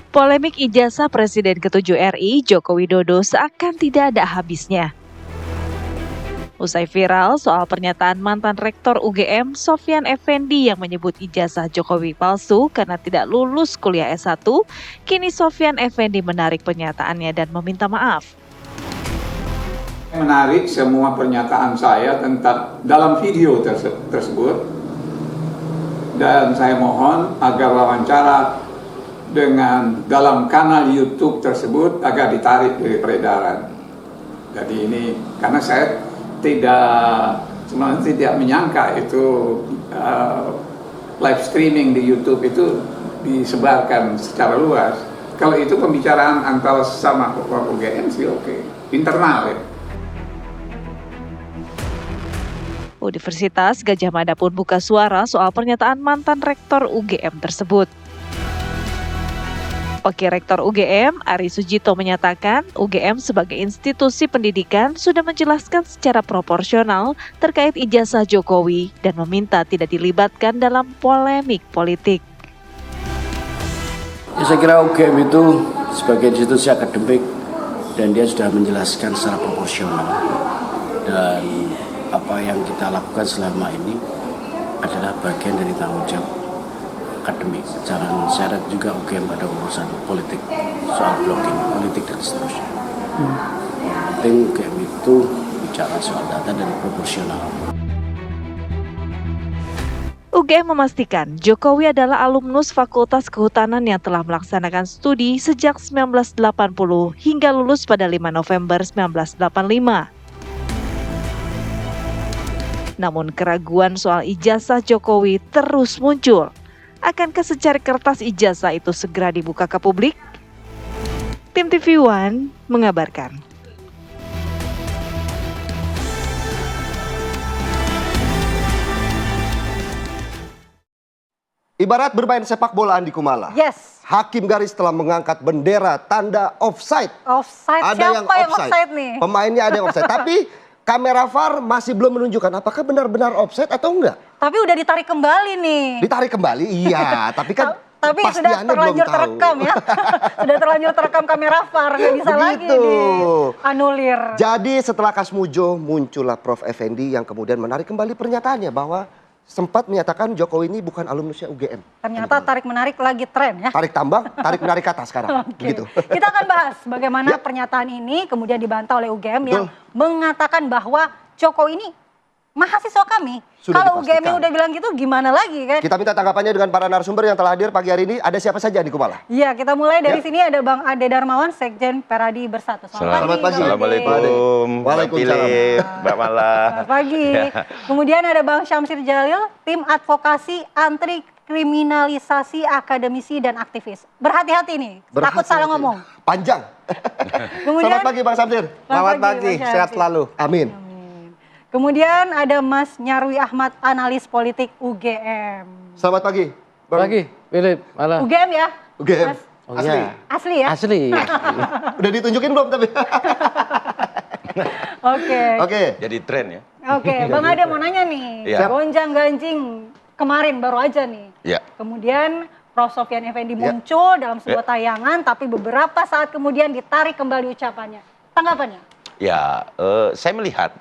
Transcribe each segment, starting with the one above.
Polemik ijazah Presiden ke-7 RI Joko Widodo seakan tidak ada habisnya. Usai viral soal pernyataan mantan Rektor UGM Sofyan Effendi yang menyebut ijazah Jokowi palsu karena tidak lulus kuliah S1, kini Sofyan Effendi menarik pernyataannya dan meminta maaf. Menarik semua pernyataan saya tentang dalam video tersebut, dan saya mohon agar wawancara dengan dalam kanal YouTube tersebut agar ditarik dari peredaran. Jadi ini karena saya sebenarnya tidak menyangka itu live streaming di YouTube itu disebarkan secara luas. Kalau itu pembicaraan antara sama UGM sih oke, internal ya. Universitas Gadjah Mada pun buka suara soal pernyataan mantan Rektor UGM tersebut. Wakil Rektor UGM, Ari Sujito menyatakan UGM sebagai institusi pendidikan sudah menjelaskan secara proporsional terkait ijazah Jokowi dan meminta tidak dilibatkan dalam polemik politik. Ya, saya kira UGM itu sebagai institusi akademik dan dia sudah menjelaskan secara proporsional, dan apa yang kita lakukan selama ini adalah bagian dari tanggung jawab akademik. Jangan seret juga UGM pada urusan politik, soal blocking politik dan seterusnya. Yang penting UGM itu bicara soal data dan proporsional. UGM memastikan Jokowi adalah alumnus Fakultas Kehutanan yang telah melaksanakan studi sejak 1980 hingga lulus pada 5 November 1985. Namun keraguan soal ijazah Jokowi terus muncul. Akankah secari kertas ijazah itu segera dibuka ke publik? Tim TV One mengabarkan. Ibarat bermain sepak bola Andi Kumala. Yes. Hakim garis telah mengangkat bendera tanda offside. Offside, Ada siapa yang offside nih? Pemainnya ada yang offside. Tapi kamera VAR masih belum menunjukkan apakah benar-benar offside atau enggak. Tapi udah ditarik kembali nih. Ditarik kembali, iya. Tapi kan tapi sudah terlanjur terekam ya. Sudah terlanjur terekam kamera VAR, nggak bisa lagi dianulir. Jadi setelah kasus Mujo muncullah Prof. Effendi yang kemudian menarik kembali pernyataannya bahwa sempat menyatakan Jokowi ini bukan alumnusnya UGM. Ternyata tarik-menarik lagi tren ya. Tarik tambang, tarik menarik kata sekarang. Okay. Begitu. Kita akan bahas bagaimana pernyataan ini kemudian dibantah oleh UGM yang mengatakan bahwa Jokowi ini mahasiswa kami. Kalau UGM udah bilang gitu gimana lagi kan? Kita minta tanggapannya dengan para narasumber yang telah hadir pagi hari ini. Ada siapa saja di Kumala? Iya, kita mulai dari sini ada Bang Ade Darmawan, Sekjen Peradi Bersatu. Selamat pagi. Assalamualaikum. Waalaikumsalam. Mbak Mala. Selamat pagi. Kemudian ada Bang Syamsir Jalil, Tim Advokasi Anti Kriminalisasi Akademisi dan Aktivis. Berhati-hati nih, takut salah ngomong. Panjang. Kemudian, selamat pagi Bang Syamsir. Selamat pagi, sehat selalu. Amin. Kemudian ada Mas Nyarwi Ahmad, analis politik UGM. Selamat pagi. Bang. Pagi, Philip, Mala. UGM ya? UGM. Mas, Asli. Iya. Asli ya? Asli. Udah ditunjukin belum tapi? Oke. Jadi tren ya. Oke, Bang Ade mau nanya nih. Iya. Gonjang ganjing kemarin baru aja nih. Iya. Kemudian Prof. Sofyan Effendi muncul dalam sebuah tayangan, tapi beberapa saat kemudian ditarik kembali ucapannya. Tanggapannya? Ya, saya melihat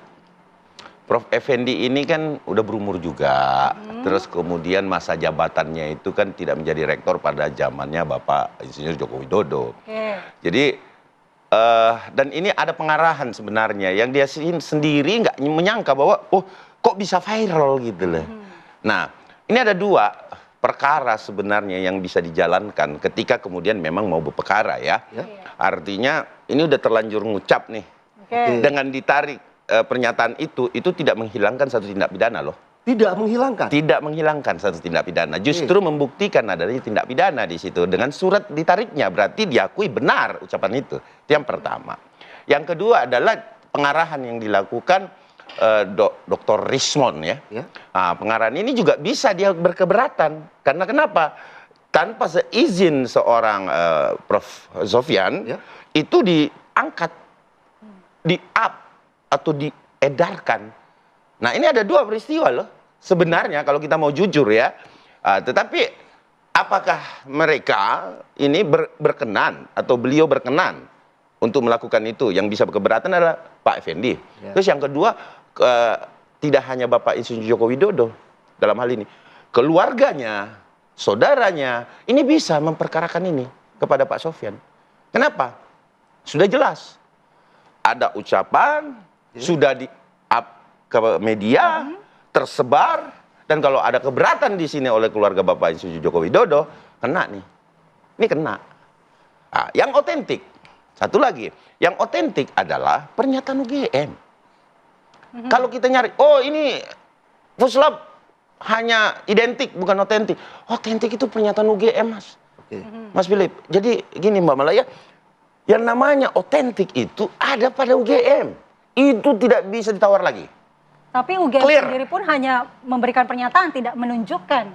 Prof. Effendi ini kan udah berumur juga, terus kemudian masa jabatannya itu kan tidak menjadi rektor pada zamannya Bapak Insinyur Joko Widodo. Jadi, dan ini ada pengarahan sebenarnya yang dia sendiri nggak menyangka bahwa, oh kok bisa viral gitu loh. Nah, ini ada dua perkara sebenarnya yang bisa dijalankan ketika kemudian memang mau berperkara ya. Artinya ini udah terlanjur ngucap nih, dengan ditarik pernyataan itu tidak menghilangkan satu tindak pidana loh. Tidak menghilangkan? Tidak menghilangkan satu tindak pidana. Justru membuktikan adanya tindak pidana di situ. Dengan surat ditariknya berarti diakui benar ucapan itu. Itu yang pertama. Yang kedua adalah pengarahan yang dilakukan Dr. Rismond ya. Nah, pengarahan ini juga bisa dia berkeberatan. Karena kenapa? Tanpa seizin seorang Prof. Sofyan itu diangkat, di-up atau diedarkan. Nah, ini ada dua peristiwa loh. Sebenarnya kalau kita mau jujur ya. Tetapi apakah mereka ini berkenan atau beliau berkenan untuk melakukan itu? Yang bisa keberatan adalah Pak Effendi. Terus yang kedua, tidak hanya Bapak Insinyur Joko Widodo dalam hal ini, keluarganya, saudaranya, ini bisa memperkarakan ini kepada Pak Sofyan. Kenapa? Sudah jelas. Ada ucapan, sudah di-up ke media, tersebar, dan kalau ada keberatan di sini oleh keluarga Bapak Insinyur Joko Widodo, kena nih. Ini kena. Nah, yang otentik, satu lagi, yang otentik adalah pernyataan UGM. Kalau kita nyari, oh ini Fuslap hanya identik, bukan otentik. Otentik itu pernyataan UGM, Mas. Mas Philip. Jadi gini Mbak Malaya, yang namanya otentik itu ada pada UGM. Itu tidak bisa ditawar lagi. Tapi UGM sendiri pun hanya memberikan pernyataan, tidak menunjukkan.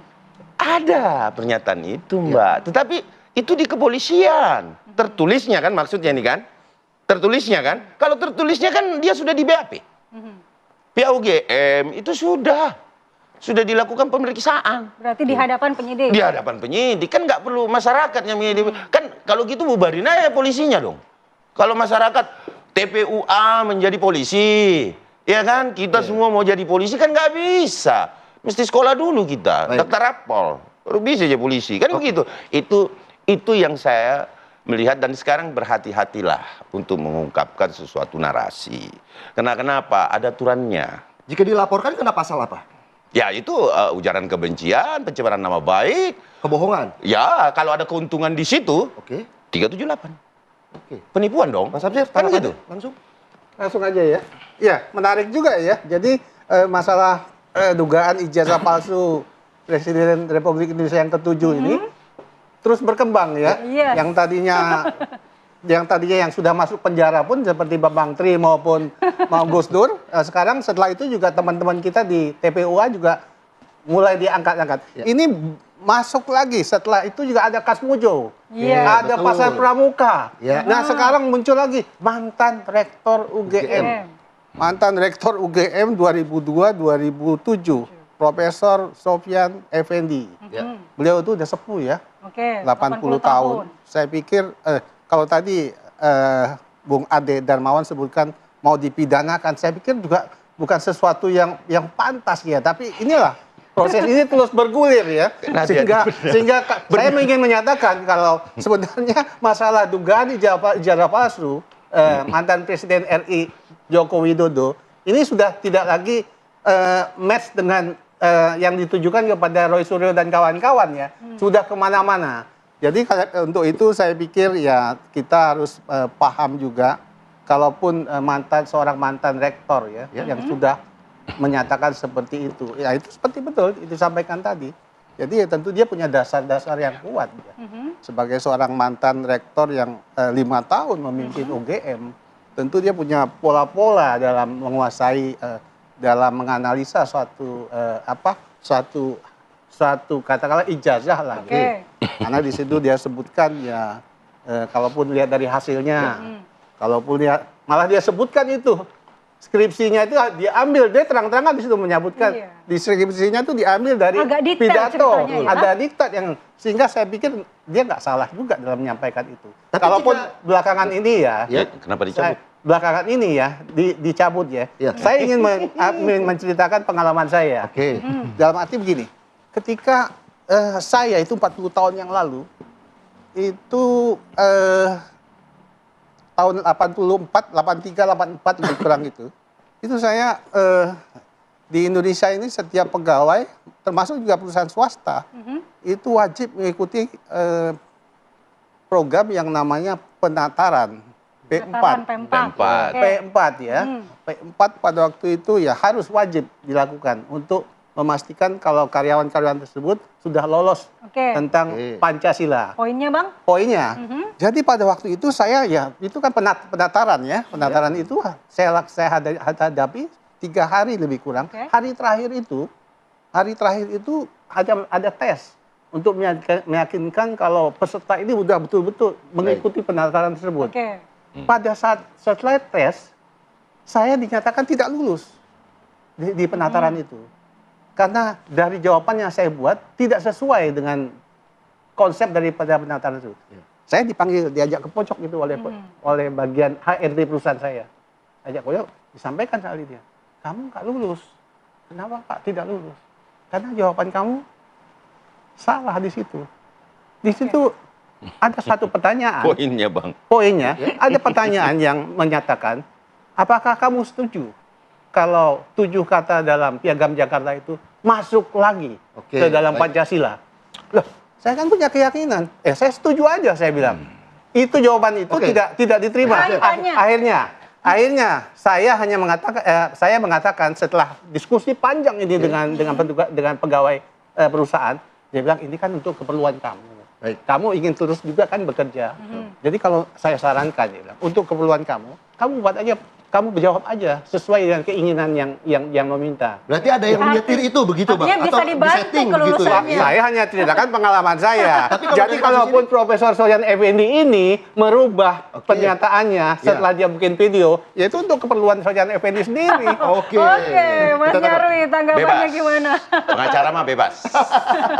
Ada pernyataan itu, Mbak. Tetapi itu di kepolisian. Tertulisnya kan maksudnya ini kan? Tertulisnya kan? Kalau tertulisnya kan dia sudah di BAP. Pihak UGM itu sudah dilakukan pemeriksaan. Berarti di hadapan penyidik? Di hadapan penyidik. Kan nggak perlu masyarakat yang menyidik. Kan kalau gitu bubarin aja polisinya dong. Kalau masyarakat TPUA menjadi polisi, ya kan? Kita semua mau jadi polisi kan nggak bisa. Mesti sekolah dulu kita, daftar rapol. Baru bisa jadi polisi. Kan begitu. Itu yang saya melihat, dan sekarang berhati-hatilah untuk mengungkapkan sesuatu narasi. Kenapa? Ada aturannya. Jika dilaporkan kena pasal apa? Ya itu ujaran kebencian, pencemaran nama baik. Kebohongan? Ya, kalau ada keuntungan di situ, 378. Penipuan dong. Mas Abzir, kan gitu. Langsung aja ya. Ya, menarik juga ya. Jadi masalah dugaan ijazah palsu Presiden Republik Indonesia yang ke-7 ini terus berkembang ya. Yang tadinya yang sudah masuk penjara pun seperti Bambang Tri maupun Gus Dur, sekarang setelah itu juga teman-teman kita di TPUA juga mulai diangkat-angkat. Ini masuk lagi, setelah itu juga ada Kasmujo, ada Pasar Pramuka. Nah sekarang muncul lagi mantan rektor UGM. Mantan rektor UGM 2002-2007, Profesor Sofyan Effendi. Beliau itu udah sepuh ya. 80 tahun. Saya pikir kalau tadi Bung Ade Darmawan sebutkan mau dipidanakan, saya pikir juga bukan sesuatu yang pantas ya. Tapi inilah proses ini terus bergulir ya. Sehingga saya ingin menyatakan kalau sebenarnya masalah dugaan ijazah palsu mantan Presiden RI Joko Widodo ini sudah tidak lagi match dengan yang ditujukan kepada Roy Suryo dan kawan-kawan ya, sudah kemana-mana. Jadi untuk itu saya pikir ya kita harus paham juga, kalaupun seorang mantan rektor ya, yang sudah menyatakan seperti itu, ya itu seperti betul itu sampaikan tadi. Jadi ya tentu dia punya dasar-dasar yang kuat ya. Sebagai seorang mantan rektor yang 5 tahun memimpin UGM, tentu dia punya pola-pola dalam menguasai dalam menganalisa suatu katakanlah ijazah lah. Karena di situ dia sebutkan ya, kalaupun lihat dari hasilnya, kalaupun lihat malah dia sebutkan itu skripsinya itu diambil, dia terang-terangan di situ menyebutkan di skripsinya itu diambil dari pidato, ada diktat yang sehingga saya pikir dia nggak salah juga dalam menyampaikan itu. Tapi kalaupun belakangan ini ya, kenapa dicabut? Belakangan ini ya dicabut ya. Saya ingin menceritakan pengalaman saya. Dalam arti begini, ketika saya itu 40 tahun yang lalu itu tahun 84, 83, 84 lebih kurang itu saya di Indonesia ini setiap pegawai termasuk juga perusahaan swasta itu wajib mengikuti program yang namanya penataran. P4 ya. P4 pada waktu itu ya harus wajib dilakukan untuk memastikan kalau karyawan-karyawan tersebut sudah lolos tentang Pancasila. Poinnya Bang? Poinnya. Jadi pada waktu itu saya ya itu kan penataran ya. Penataran itu saya hadapi 3 hari lebih kurang. Hari terakhir itu ada tes untuk meyakinkan kalau peserta ini sudah betul-betul mengikuti penataran tersebut. Pada saat setelah tes, saya dinyatakan tidak lulus di penataran itu. Karena dari jawaban yang saya buat tidak sesuai dengan konsep daripada pernyataan itu. Saya dipanggil, diajak ke pojok itu oleh bagian HRD perusahaan saya. Ajak pojok, disampaikan kali dia, kamu nggak lulus. Kenapa Pak tidak lulus? Karena jawaban kamu salah di situ. Di situ ada satu pertanyaan. Poinnya Bang. Poinnya, ada pertanyaan yang menyatakan, apakah kamu setuju kalau 7 kata dalam Piagam Jakarta itu masuk lagi ke dalam Pancasila? Loh, saya kan punya keyakinan. Saya setuju aja, saya bilang. Itu jawaban itu tidak diterima. Akhirnya saya hanya mengatakan setelah diskusi panjang ini dengan pegawai perusahaan, dia bilang ini kan untuk keperluan kamu. Kamu ingin terus juga kan bekerja. Jadi kalau saya sarankan, dia bilang, untuk keperluan kamu buat aja, kamu berjawab aja sesuai dengan keinginan yang meminta. Berarti ada yang menyetir itu begitu, Bang? Artinya bisa dibantu kelulusannya. Saya hanya ceritakan pengalaman saya. Jadi kalaupun Profesor Sofyan Effendi ini merubah pernyataannya setelah dia bikin video, yaitu untuk keperluan Sofyan Effendi sendiri. Oke, Mas Nyarwi, tanggapannya gimana? Pengacara mah bebas.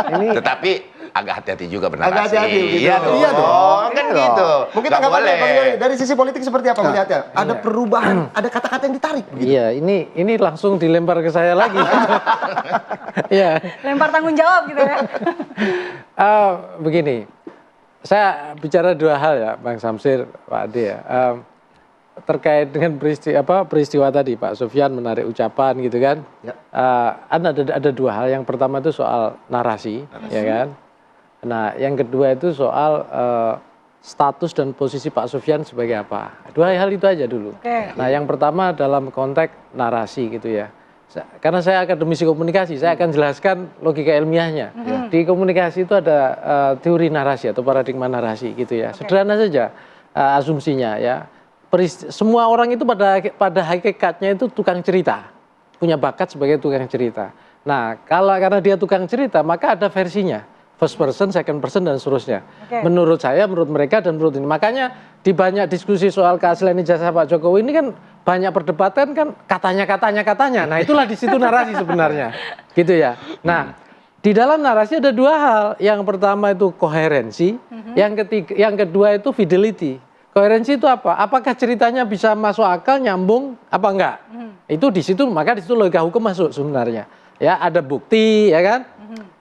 Tetapi agak hati-hati juga bernarasi. Agak hati-hati gitu. Iya dong, kan gitu. Mungkin tanggapannya Bang Nyarwi, dari sisi politik seperti apa melihatnya? Ada perubahan, ada kata-kata yang ditarik begitu. Iya, ini langsung dilempar ke saya lagi. Iya. Lempar tanggung jawab gitu ya. Begini, saya bicara 2 hal ya, Bang Samsir, Pak Ade ya. Terkait dengan peristiwa tadi, Pak Sofyan menarik ucapan gitu kan. Ya. Ada 2 hal. Yang pertama itu soal narasi. Ya kan. Nah, yang kedua itu soal status dan posisi Pak Sofyan sebagai apa. 2 hal itu aja dulu. Nah, yang pertama dalam konteks narasi gitu ya. Karena saya akademisi komunikasi, saya akan jelaskan logika ilmiahnya. Di komunikasi itu ada teori narasi atau paradigma narasi gitu ya. Sederhana saja asumsinya ya. Semua orang itu pada hakikatnya itu tukang cerita. Punya bakat sebagai tukang cerita. Nah, karena dia tukang cerita, maka ada versinya. First person, second person, dan seterusnya. Menurut saya, menurut mereka, dan menurut ini. Makanya di banyak diskusi soal keaslian ijazah Pak Jokowi ini kan banyak perdebatan kan katanya. Nah, itulah di situ narasi sebenarnya. Gitu ya. Nah, di dalam narasi ada 2 hal. Yang pertama itu koherensi, yang kedua itu fidelity. Koherensi itu apa? Apakah ceritanya bisa masuk akal, nyambung, apa enggak? Itu di situ, maka di situ logika hukum masuk sebenarnya. Ya, ada bukti, ya kan?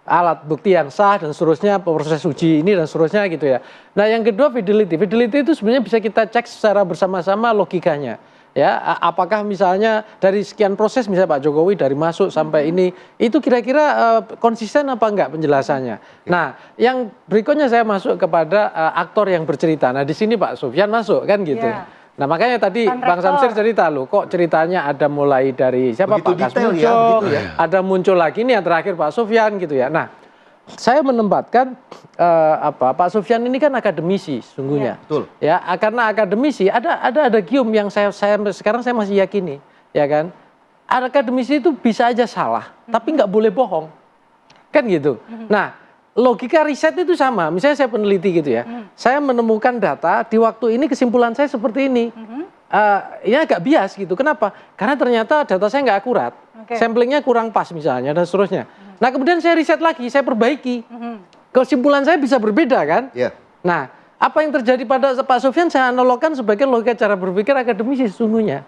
Alat bukti yang sah dan seterusnya, proses uji ini dan seterusnya gitu ya. Nah, yang kedua fidelity. Fidelity itu sebenarnya bisa kita cek secara bersama-sama logikanya. Ya, apakah misalnya dari sekian proses misalnya Pak Jokowi dari masuk sampai ini itu kira-kira konsisten apa enggak penjelasannya. Nah, yang berikutnya saya masuk kepada aktor yang bercerita. Nah, di sini Pak Sofyan masuk kan gitu. Nah, makanya tadi Bang Samsir cerita loh, kok ceritanya ada mulai dari siapa Pak Kasmujo, ada muncul lagi nih yang terakhir Pak Sofyan gitu ya. Nah, saya menempatkan Pak Sofyan ini kan akademisi sungguhnya. Betul. Ya, karena akademisi ada gium yang saya sekarang saya masih yakini, ya kan. Akademisi itu bisa aja salah, tapi nggak boleh bohong. Kan gitu. Nah, logika riset itu sama. Misalnya saya peneliti gitu ya. Saya menemukan data di waktu ini kesimpulan saya seperti ini. Ini agak bias gitu. Kenapa? Karena ternyata data saya nggak akurat. Samplingnya kurang pas misalnya dan seterusnya. Nah, kemudian saya riset lagi, saya perbaiki. Kesimpulan saya bisa berbeda kan? Nah, apa yang terjadi pada Pak Sofyan saya analogkan sebagai logika cara berpikir akademisi sesungguhnya.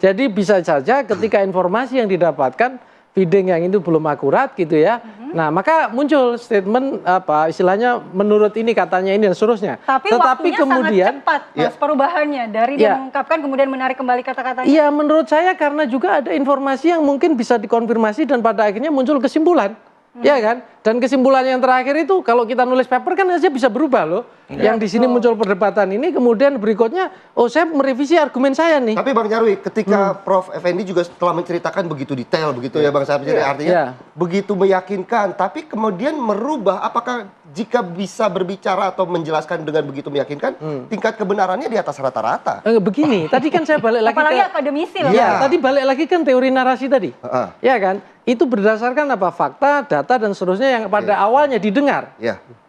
Jadi bisa saja ketika informasi yang didapatkan feeding yang itu belum akurat gitu ya. Nah, maka muncul statement istilahnya menurut ini katanya ini dan seterusnya. Tapi waktunya kemudian sangat cepat Mas perubahannya dari dia mengungkapkan kemudian menarik kembali kata-katanya. Iya, menurut saya karena juga ada informasi yang mungkin bisa dikonfirmasi dan pada akhirnya muncul kesimpulan. Ya kan? Dan kesimpulan yang terakhir itu kalau kita nulis paper kan aja bisa berubah loh. Yang di sini muncul perdebatan ini kemudian berikutnya saya merevisi argumen saya nih. Tapi Bang Nyarwi ketika Prof Effendi juga telah menceritakan begitu detail begitu ya Bang Samsir, artinya begitu meyakinkan tapi kemudian merubah, apakah jika bisa berbicara atau menjelaskan dengan begitu meyakinkan tingkat kebenarannya di atas rata-rata? Begini, tadi kan saya balik lagi apalagi akademisi loh. Ya, tadi balik lagi kan teori narasi tadi. Ya kan? Itu berdasarkan apa? Fakta, data dan seterusnya yang pada awalnya didengar.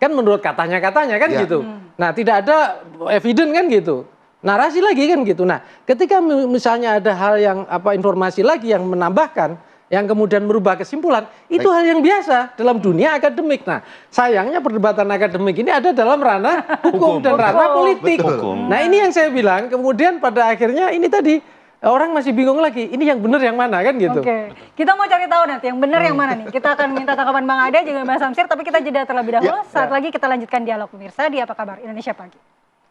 Kan menurut katanya-katanya kan gitu. Nah, tidak ada evidence kan gitu. Narasi lagi kan gitu. Nah, ketika misalnya ada hal yang informasi lagi yang menambahkan, yang kemudian merubah kesimpulan, itu hal yang biasa dalam dunia akademik. Nah, sayangnya perdebatan akademik ini ada dalam ranah hukum dan ranah politik. Nah, ini yang saya bilang, kemudian pada akhirnya ini tadi, orang masih bingung lagi, ini yang benar yang mana kan gitu. Oke, kita mau cari tahu nanti yang benar yang mana nih. Kita akan minta tanggapan Bang Ade juga Bang Samsir, tapi kita jeda terlebih dahulu. Saat lagi kita lanjutkan dialog pemirsa di Apa Kabar Indonesia Pagi.